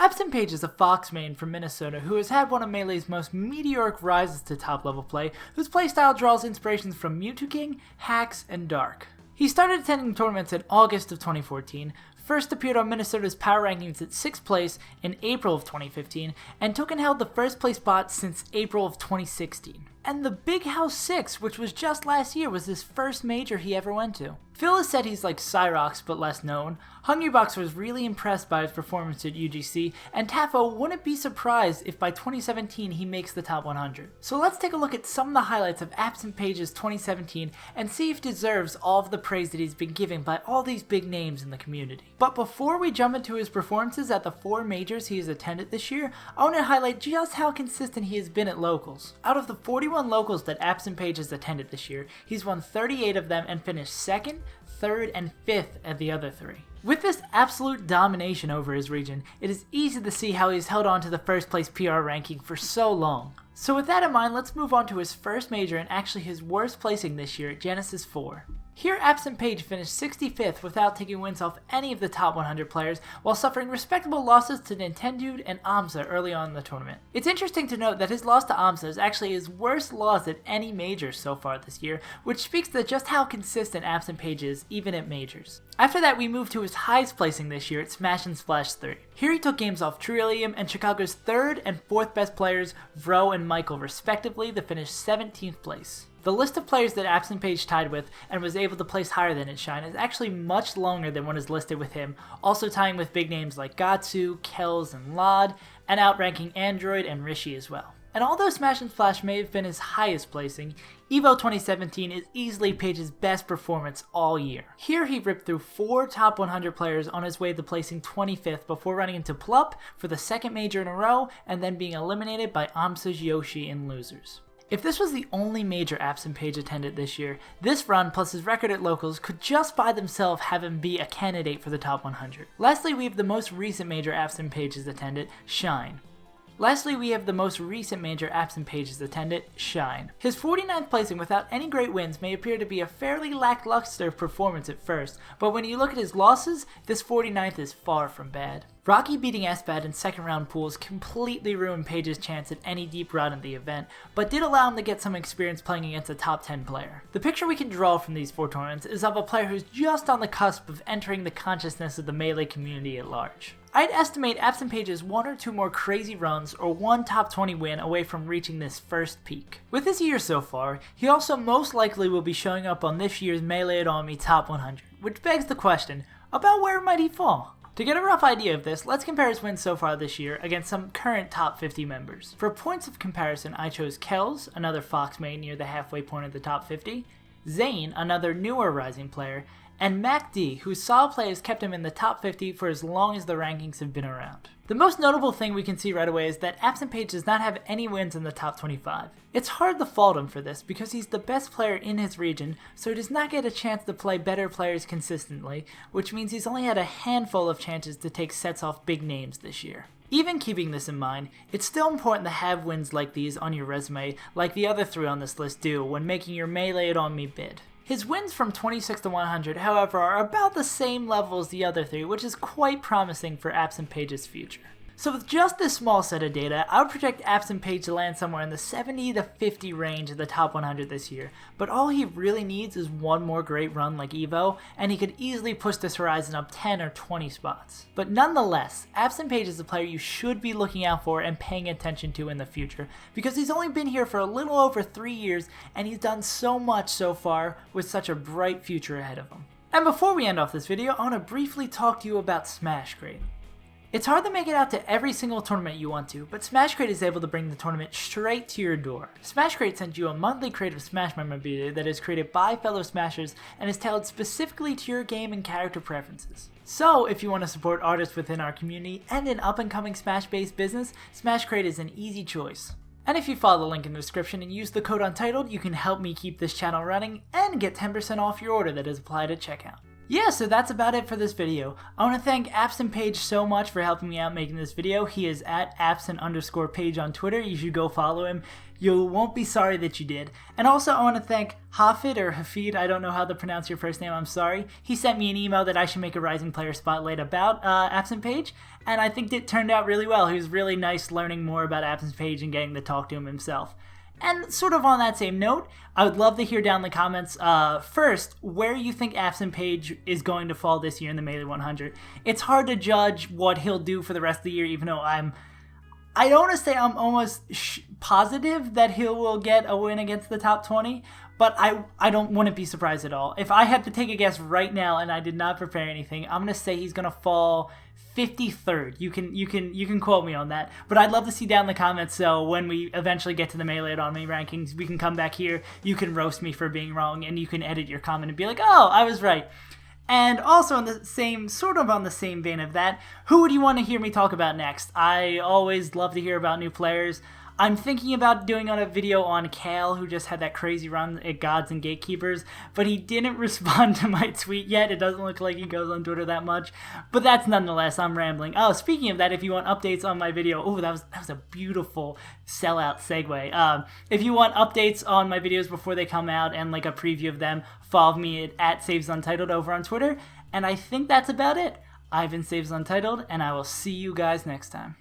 AbsentPage is a Fox main from Minnesota who has had one of Melee's most meteoric rises to top level play, whose playstyle draws inspirations from Mewtwo King, Hacks, and Dark. He started attending tournaments in August of 2014, first appeared on Minnesota's power rankings at 6th place in April of 2015, and took and held the first place spot since April of 2016. And the Big House 6, which was just last year, was his first major he ever went to. Phil has said he's like Cyrox but less known. Hungrybox was really impressed by his performance at UGC, and Tafo wouldn't be surprised if by 2017 he makes the top 100. So let's take a look at some of the highlights of AbsentPage's 2017 and see if he deserves all of the praise that he's been given by all these big names in the community. But before we jump into his performances at the 4 majors he has attended this year, I want to highlight just how consistent he has been at locals. Out of the 41 locals that AbsentPage has attended this year, he's won 38 of them and finished 2nd, 3rd, and 5th at the other 3. With this absolute domination over his region, it is easy to see how he's held on to the first place PR ranking for so long. So with that in mind, let's move on to his first major and actually his worst placing this year at Genesis 4. Here, AbsentPage finished 65th without taking wins off any of the top 100 players, while suffering respectable losses to Nintendude and Amsa early on in the tournament. It's interesting to note that his loss to Amsa is actually his worst loss at any major so far this year, which speaks to just how consistent AbsentPage is, even at majors. After that, we move to his highest placing this year at Smash and Splash 3. Here he took games off Trillium and Chicago's 3rd and 4th best players, Vro and Michael respectively, to finish 17th place. The list of players that AbsentPage tied with and was able to place higher than at Shine is actually much longer than what is listed with him, also tying with big names like Gatsu, Kells, and Lod, and outranking Android and Rishi as well. And although Smash and Splash may have been his highest placing, EVO 2017 is easily Page's best performance all year. Here he ripped through 4 top 100 players on his way to placing 25th before running into Plup for the 2nd major in a row and then being eliminated by Amsa's Yoshi in losers. If this was the only major AbsentPage attended this year, this run plus his record at locals could just by themselves have him be a candidate for the top 100. Lastly, we have the most recent major AbsentPage has attended, Shine. His 49th placing without any great wins may appear to be a fairly lackluster performance at first, but when you look at his losses, this 49th is far from bad. Rocky beating Esbad in 2nd round pools completely ruined Page's chance at any deep run in the event, but did allow him to get some experience playing against a top 10 player. The picture we can draw from these 4 tournaments is of a player who's just on the cusp of entering the consciousness of the Melee community at large. I'd estimate AbsentPage is 1 or 2 more crazy runs or 1 top 20 win away from reaching this first peak. With his year so far, he also most likely will be showing up on this year's Melee at Army Top 100, which begs the question, about where might he fall? To get a rough idea of this, let's compare his wins so far this year against some current top 50 members. For points of comparison, I chose Kells, another Fox main near the halfway point of the top 50, Zane, another newer rising player, and Mac D, whose solid play has kept him in the top 50 for as long as the rankings have been around. The most notable thing we can see right away is that AbsentPage does not have any wins in the top 25. It's hard to fault him for this because he's the best player in his region, so he does not get a chance to play better players consistently, which means he's only had a handful of chances to take sets off big names this year. Even keeping this in mind, it's still important to have wins like these on your resume, like the other 3 on this list do when making your Melee It On Me bid. His wins from 26 to 100, however, are about the same level as the other 3, which is quite promising for AbsentPage's future. So with just this small set of data, I would project AbsentPage to land somewhere in the 70 to 50 range of the top 100 this year, but all he really needs is 1 more great run like EVO, and he could easily push this horizon up 10 or 20 spots. But nonetheless, AbsentPage is a player you should be looking out for and paying attention to in the future, because he's only been here for a little over 3 years, and he's done so much so far with such a bright future ahead of him. And before we end off this video, I want to briefly talk to you about SmashCrate. It's hard to make it out to every single tournament you want to, but SmashCrate is able to bring the tournament straight to your door. SmashCrate sends you a monthly crate of Smash memorabilia that is created by fellow Smashers and is tailored specifically to your game and character preferences. So, if you want to support artists within our community and an up-and-coming Smash-based business, SmashCrate is an easy choice. And if you follow the link in the description and use the code Untitled, you can help me keep this channel running and get 10% off your order that is applied at checkout. Yeah, so that's about it for this video. I want to thank AbsentPage so much for helping me out making this video. He is at absent_page on Twitter. You should go follow him. You won't be sorry that you did. And also I want to thank Hafid, I don't know how to pronounce your first name, I'm sorry. He sent me an email that I should make a Rising Player Spotlight about AbsentPage, and I think it turned out really well. He was really nice learning more about AbsentPage and getting to talk to him himself. And sort of on that same note, I would love to hear down in the comments, first, where you think AbsentPage is going to fall this year in the Melee 100. It's hard to judge what he'll do for the rest of the year, even though I don't want to say I'm almost positive that he will get a win against the top 20, but I wouldn't be surprised at all. If I had to take a guess right now and I did not prepare anything, I'm going to say he's going to fall 53rd. You can quote me on that, but I'd love to see down in the comments, so when we eventually get to the Melee Autonomy rankings, we can come back here, you can roast me for being wrong, and you can edit your comment and be like, oh, I was right. And also on the same vein of that, who would you want to hear me talk about next? I always love to hear about new players. I'm thinking about doing a video on Kale, who just had that crazy run at Gods and Gatekeepers, but he didn't respond to my tweet yet. It doesn't look like he goes on Twitter that much, but that's nonetheless, I'm rambling. Oh, speaking of that, if you want updates on my video, oh, that was a beautiful sellout segue. If you want updates on my videos before they come out and like a preview of them, follow me at SavesUntitled over on Twitter, and I think that's about it. I've been Saves Untitled, and I will see you guys next time.